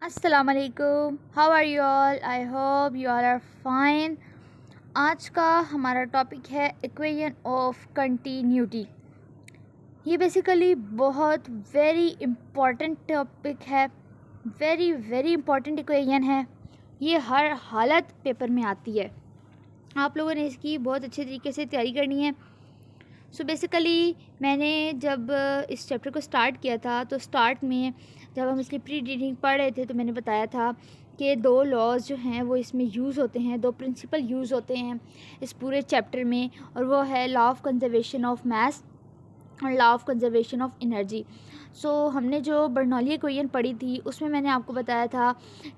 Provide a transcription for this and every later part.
अस्सलामुअलैकुम, how are you all? I hope you all are fine. आज का हमारा टॉपिक है इक्वेशन ऑफ कंटिन्यूटी। ये बेसिकली बहुत वेरी इम्पॉर्टेंट टॉपिक है, वेरी वेरी इम्पॉर्टेंट इक्वेशन है। ये हर हालत पेपर में आती है। आप लोगों ने इसकी बहुत अच्छे तरीके से तैयारी करनी है। सो बेसिकली मैंने जब इस चैप्टर को स्टार्ट किया था तो स्टार्ट में जब हम इसकी प्री रीडिंग पढ़ रहे थे तो मैंने बताया था कि दो लॉज जो हैं वो इसमें यूज़ होते हैं, दो प्रिंसिपल यूज़ होते हैं इस पूरे चैप्टर में, और वो है law of conservation of mass और law of conservation of energy. So हमने जो बर्नौली इक्वेशन पढ़ी थी उसमें मैंने आपको बताया था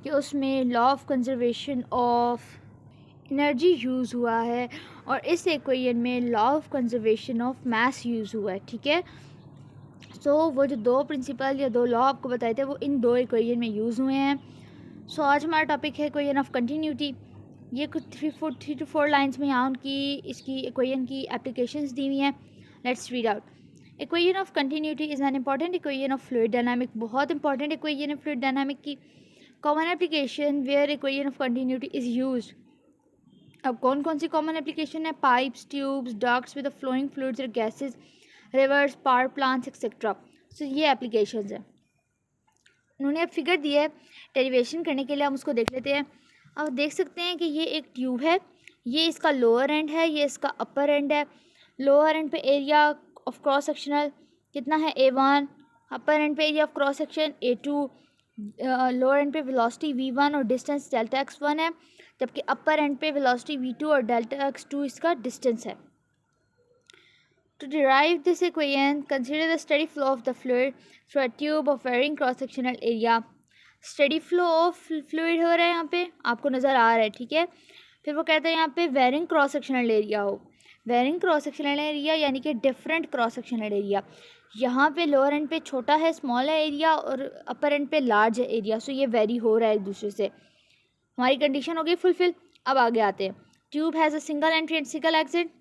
कि उसमें law of conservation of energy use हुआ है और इस इक्वेशन में law of conservation of mass use हुआ है। ठीक है, सो वो जो दो प्रिंसिपल या दो लॉ आपको बताए थे वो इन दो इक्वेशन में यूज़ हुए हैं। सो आज हमारा टॉपिक है इक्वेशन ऑफ कंटिन्यूटी। ये कुछ थ्री टू फोर लाइन्स में यहाँ उनकी इसकी इक्वेशन की एप्लीकेशंस दी हुई हैं। Let's read out. Equation of continuity is an important equation of fluid dynamic. बहुत इंपॉर्टेंट इक्वेशन है फ्लूइड डायनामिक की। Common application where equation of continuity is used. अब कौन कौन सी कॉमन एप्लीकेशन है? Pipes, tubes, ducts with flowing fluids और gases, rivers, power plants etcetera. So ये एप्लीकेशंस हैं। उन्होंने अब फिगर दिया है डेरिवेशन करने के लिए, हम उसको देख लेते हैं। अब देख सकते हैं कि ये एक ट्यूब है, ये इसका लोअर एंड है, ये इसका अपर एंड है। लोअर एंड पे एरिया ऑफ क्रॉस सेक्शनल कितना है? A1। अपर एंड पे area of cross section A2। Lower and पे वेलोसिटी V1 और डिस्टेंस डेल्टा x1 है, जबकि अपर एंड पे वेलोसिटी V2 और डेल्टा x2 इसका डिस्टेंस है। To derive this equation, consider the steady flow of the fluid through a tube of varying cross-sectional area. Steady flow of fluid हो रहा है यहाँ पे, आपको नज़र आ रहा है, ठीक है। फिर वो कहते हैं यहाँ पे वेरिंग क्रॉस सेक्शनल एरिया हो। वेरिंग क्रॉस सेक्शनल एरिया यानी कि डिफरेंट क्रॉस सेक्शनल एरिया। यहाँ पे लोअर एंड पे छोटा है, स्मॉल है एरिया, और अपर एंड पे लार्ज है एरिया। सो ये वेरी हो रहा है एक दूसरे से। हमारी कंडीशन हो गई फुलफिल। अब आगे आते हैं। Tube has a single entry and single exit.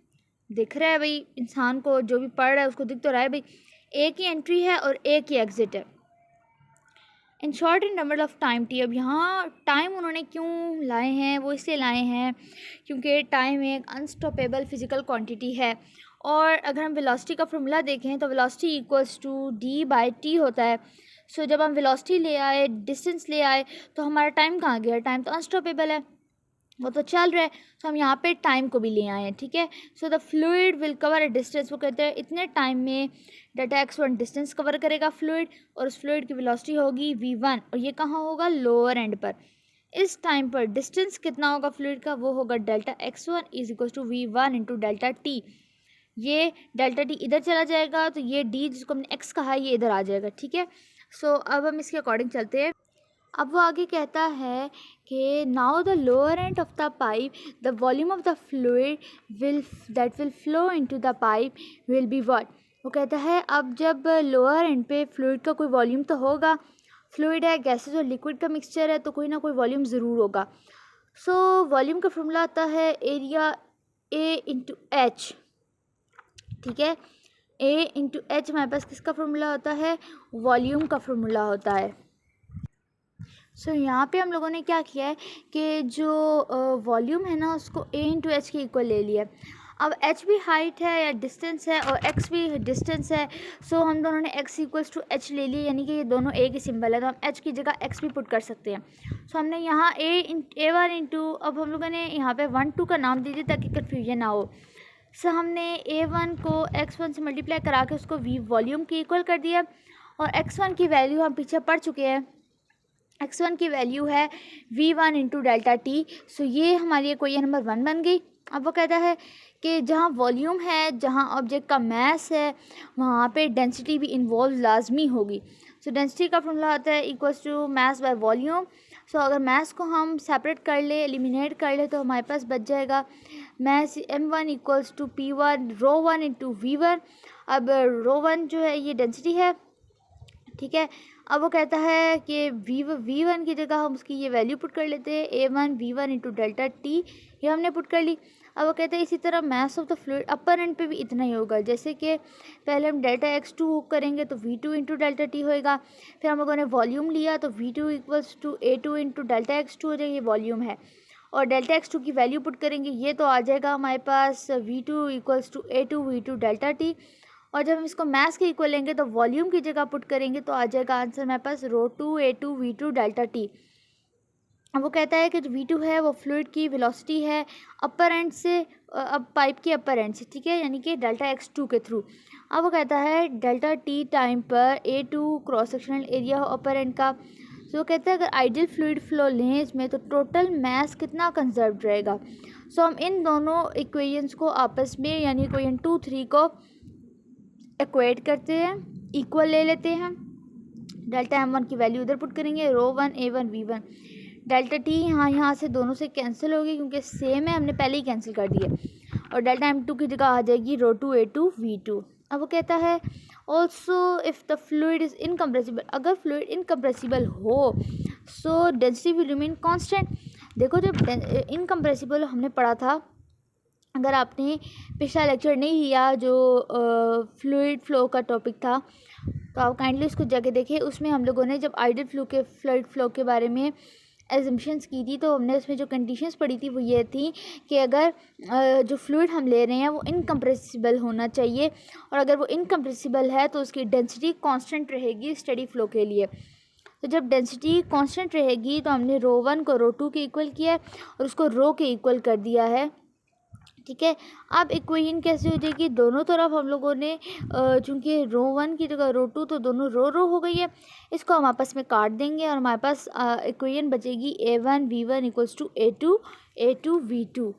दिख रहा है भाई, इंसान को जो भी पढ़ रहा है उसको दिख तो रहा है भाई, एक ही एंट्री है और एक ही एग्जिट है। In short interval of time T. अब यहाँ टाइम उन्होंने क्यों लाए हैं? वो इसलिए लाए हैं क्योंकि टाइम एक अनस्टॉपेबल फिजिकल क्वांटिटी है, और अगर हम वेलोसिटी का फॉर्मूला देखें तो वेलोसिटी इक्वल्स टू d/t होता है। सो जब हम वेलोसिटी ले आए, डिस्टेंस ले आए, तो हमारा टाइम कहाँ गया? टाइम तो अनस्टॉपेबल है, वो तो चल रहा है। तो हम यहाँ पे टाइम को भी ले आए हैं, ठीक है। So the fluid will cover a distance. वो कहते हैं इतने टाइम में डेल्टा x1 डिस्टेंस कवर करेगा फ्लूइड, और उस फ्लूइड की वेलोसिटी होगी v1, और ये कहाँ होगा? लोअर एंड पर। इस टाइम पर डिस्टेंस कितना होगा फ्लूइड का? वो होगा delta x1 is equal to v1 into delta t। ये डेल्टा t इधर चला जाएगा, तो ये d जिसको हमने x कहा है ये इधर आ जाएगा, ठीक है। सो अब हम इसके अकॉर्डिंग चलते हैं। अब वो आगे कहता है कि now the lower end of the pipe the volume of the fluid will flow into the pipe will be what. वो कहता है अब जब लोअर एंड पे फ्लूइड का कोई वॉल्यूम तो होगा, फ्लूइड है, गैसेस और लिक्विड का मिक्सचर है, तो कोई ना कोई वॉल्यूम ज़रूर होगा। सो वॉल्यूम का फॉर्मूला आता है एरिया A इंटू एच, ठीक है। A इंटू एच हमारे पास किसका फॉर्मूला होता है? वॉल्यूम का फॉर्मूला होता है। सो यहाँ पे हम लोगों ने क्या किया है कि जो वॉल्यूम है ना उसको A इंटू एच के इक्वल ले लिया। अब h भी हाइट है या डिस्टेंस है और x भी डिस्टेंस है। सो हम दोनों ने x इक्वल्स टू h ले लिया, यानी कि ये दोनों एक ही सिंबल है, तो हम h की जगह x भी पुट कर सकते हैं। सो हमने यहाँ A1 इंटू, अब हम लोगों ने यहाँ पे 1 2 का नाम दे दिया ताकि कन्फ्यूजन ना हो। सो हमने A1 को x1 से मल्टीप्लाई करा के उसको v वॉल्यूम के इक्वल कर दिया, और x1 की वैल्यू हम पीछे पढ़ चुके हैं, x1 की वैल्यू है v1 इंटू डेल्टा टी। सो ये हमारी इक्वेशन नंबर 1 बन गई। अब वो कहता है कि जहाँ वॉल्यूम है, जहाँ ऑब्जेक्ट का मास है, वहाँ पे डेंसिटी भी इन्वॉल्व लाजमी होगी। सो डेंसिटी का फॉर्मूला आता है equals to mass by volume. So अगर मास को हम सेपरेट कर ले, एलिमिनेट कर ले, तो हमारे पास बच जाएगा मास m1 equals to p1 ρ1 into v1। अब ρ1 जो है ये डेंसिटी है, ठीक है। अब वो कहता है कि V1 की जगह हम उसकी ये वैल्यू पुट कर लेते हैं, A1 V1 into delta T, ये हमने पुट कर ली। अब वो कहते हैं इसी तरह mass of the fluid upper and पे भी इतना ही होगा। जैसे कि पहले हम डेल्टा x2 करेंगे तो V2 इंटू डेल्टा टी होएगा, फिर हम लोगों ने वॉल्यूम लिया तो V2 equals to A2 into delta x2 हो जाएगा, ये वॉल्यूम है, और डेल्टा x2 की वैल्यू पुट करेंगे, ये तो आ जाएगा हमारे पास V2 equals to A2 V2 delta t. और जब हम इसको मास के इक्वल लेंगे तो वॉल्यूम की जगह पुट करेंगे तो आ जाएगा आंसर हमारे पास ρ2 A2 V2 डेल्टा टी। अब वो कहता है कि जो V2 है वो फ्लूइड की वेलोसिटी है अपर एंड से, अब पाइप के अपर एंड से, ठीक है, यानी कि डेल्टा x2 के थ्रू। अब वो कहता है डेल्टा टी टाइम पर A2 क्रॉस सेक्शनल एरिया हो अपर एंड का। तो वो कहता है अगर आइडियल फ्लूइड फ्लो लें इसमें तो टोटल मास कितना कंजर्व रहेगा। सो हम इन दोनों इक्वेशंस को आपस में यानी इक्वेशन 2 3 को इक्वेट करते हैं, इक्वल ले लेते हैं। डेल्टा M1 की वैल्यू उधर पुट करेंगे, ρ1 A1 V1, डेल्टा टी यहाँ से दोनों से कैंसिल होगी क्योंकि सेम है, हमने पहले ही कैंसिल कर दिया, और डेल्टा M2 की जगह आ जाएगी ρ2 A2 V2। अब वो कहता है also if the fluid is incompressible, अगर फ्लूइड इनकम्प्रेसिबल हो सो डेंसिटी विल रिमेन कांस्टेंट। देखो जब इनकम्प्रेसिबल हमने पढ़ा था, अगर आपने पिछला लेक्चर नहीं लिया जो फ्लूइड फ्लो का टॉपिक था तो आप काइंडली उसको जाके देखें। उसमें हम लोगों ने जब आइडियल फ्लूइड फ्लो के बारे में एजम्पशंस की थी तो हमने उसमें जो कंडीशंस पढ़ी थी वो ये थी कि अगर जो फ्लूइड हम ले रहे हैं वो इनकम्प्रेसिबल होना चाहिए, और अगर वो इनकम्प्रेसिबल है तो उसकी डेंसिटी कांस्टेंट रहेगी स्टेडी फ्लो के लिए। तो जब डेंसिटी कांस्टेंट रहेगी तो हमने ρ1 को ρ2 के इक्वल किया है और उसको रो के इक्वल कर दिया है, ठीक है। अब इक्वेशन कैसे हो जाएगी, दोनों तरफ हम लोगों ने चूँकि ρ1 की जगह ρ2 तो दोनों रो हो गई है, इसको हम आपस में काट देंगे और हमारे पास इक्वेशन बचेगी A1 V1 equals to A2 V2,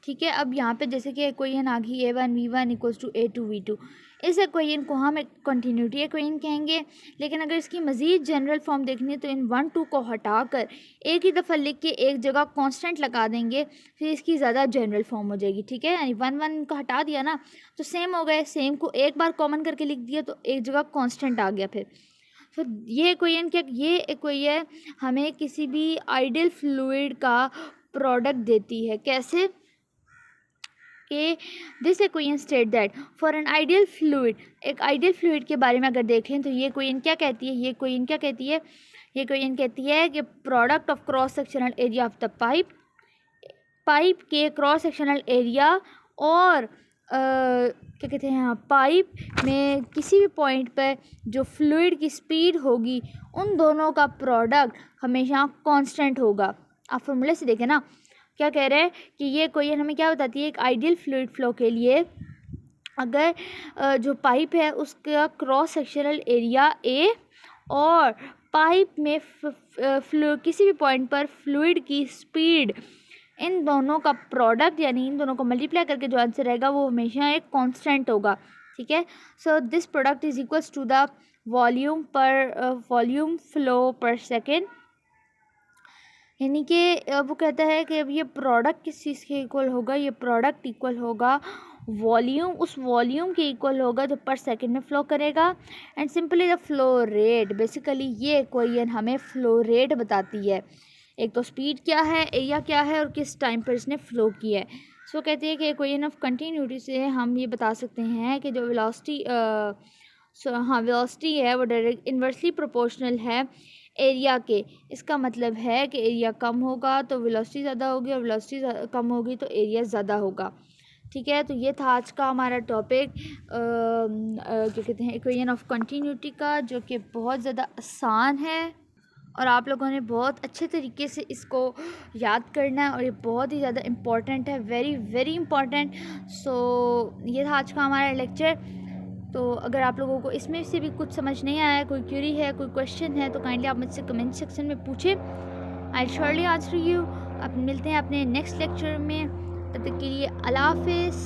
ठीक है। अब यहाँ पे जैसे कि इक्वेशन आ गई A1 V1 equals to A2 V2, इस इक्वेशन को हम एक कंटिन्यूटी इक्वेशन कहेंगे। लेकिन अगर इसकी मज़ीद जनरल फॉर्म देखनी है तो इन 1 2 को हटाकर एक ही दफ़ा लिख के एक जगह कांस्टेंट लगा देंगे, फिर इसकी ज़्यादा जनरल फॉर्म हो जाएगी, ठीक है। यानी 1 1 को हटा दिया ना तो सेम हो गए, सेम को एक बार कॉमन करके लिख दिया तो एक जगह कांस्टेंट आ गया। फिर तो ये इक्वेशन क्या, ये इक्वेशन हमें किसी भी आइडियल फ्लूइड का प्रोडक्ट देती है। कैसे कि this equation state that for an ideal fluid, एक आइडियल फ्लूइड के बारे में अगर देखें तो ये इक्वेशन क्या कहती है, ये इक्वेशन क्या कहती है, ये इक्वेशन कहती है कि product of cross sectional area of the pipe के क्रॉस सेक्शनल एरिया और क्या कहते हैं पाइप में किसी भी पॉइंट पर जो फ्लूइड की स्पीड होगी उन दोनों का प्रोडक्ट हमेशा कांस्टेंट होगा। आप फॉर्मूले से देखें ना क्या कह रहे हैं कि ये इक्वेशन हमें क्या बताती है, एक आइडियल फ्लूइड फ्लो के लिए अगर जो पाइप है उसका क्रॉस सेक्शनल एरिया A और पाइप में किसी भी पॉइंट पर फ्लूइड की स्पीड, इन दोनों का प्रोडक्ट यानी इन दोनों को मल्टीप्लाई करके जो आंसर रहेगा वो हमेशा एक कांस्टेंट होगा, ठीक है। So this product is equals to the volume flow per second, यानी कि अब वो कहता है कि अब ये प्रोडक्ट किस चीज़ के इक्वल होगा, ये प्रोडक्ट इक्वल होगा वॉल्यूम, उस वॉल्यूम के इक्वल होगा जो पर सेकंड में फ़्लो करेगा, and simply the flow rate. Basically ये इक्वेशन हमें फ़्लो रेट बताती है, एक तो स्पीड क्या है, एरिया क्या है और किस टाइम पर इसने फ़्लो किया है। सो कहते हैं कि इक्वेशन ऑफ कंटिन्यूटी से हम ये बता सकते हैं कि जो वेलोसिटी वेलोसिटी है वो डायरेक्ट इन्वर्सली प्रोपोर्शनल है एरिया के। इसका मतलब है कि एरिया कम होगा तो वेलोसिटी ज़्यादा होगी और वेलोसिटी कम होगी तो एरिया ज़्यादा होगा, ठीक है। तो ये था आज का हमारा टॉपिक क्या कहते हैं इक्वेशन ऑफ कंटिन्यूटी का, जो कि बहुत ज़्यादा आसान है और आप लोगों ने बहुत अच्छे तरीके से इसको याद करना है और ये बहुत ही ज़्यादा इम्पॉर्टेंट है, वेरी वेरी इम्पॉर्टेंट। सो ये था आज का हमारा लेक्चर। तो अगर आप लोगों को इसमें से भी कुछ समझ नहीं आया, कोई क्वेरी है, कोई क्वेश्चन है तो काइंडली आप मुझसे कमेंट सेक्शन में पूछें, आई श्योरली आंसर यू। अब मिलते हैं अपने नेक्स्ट लेक्चर में, तब तक के लिए अल्लाह हाफिज़।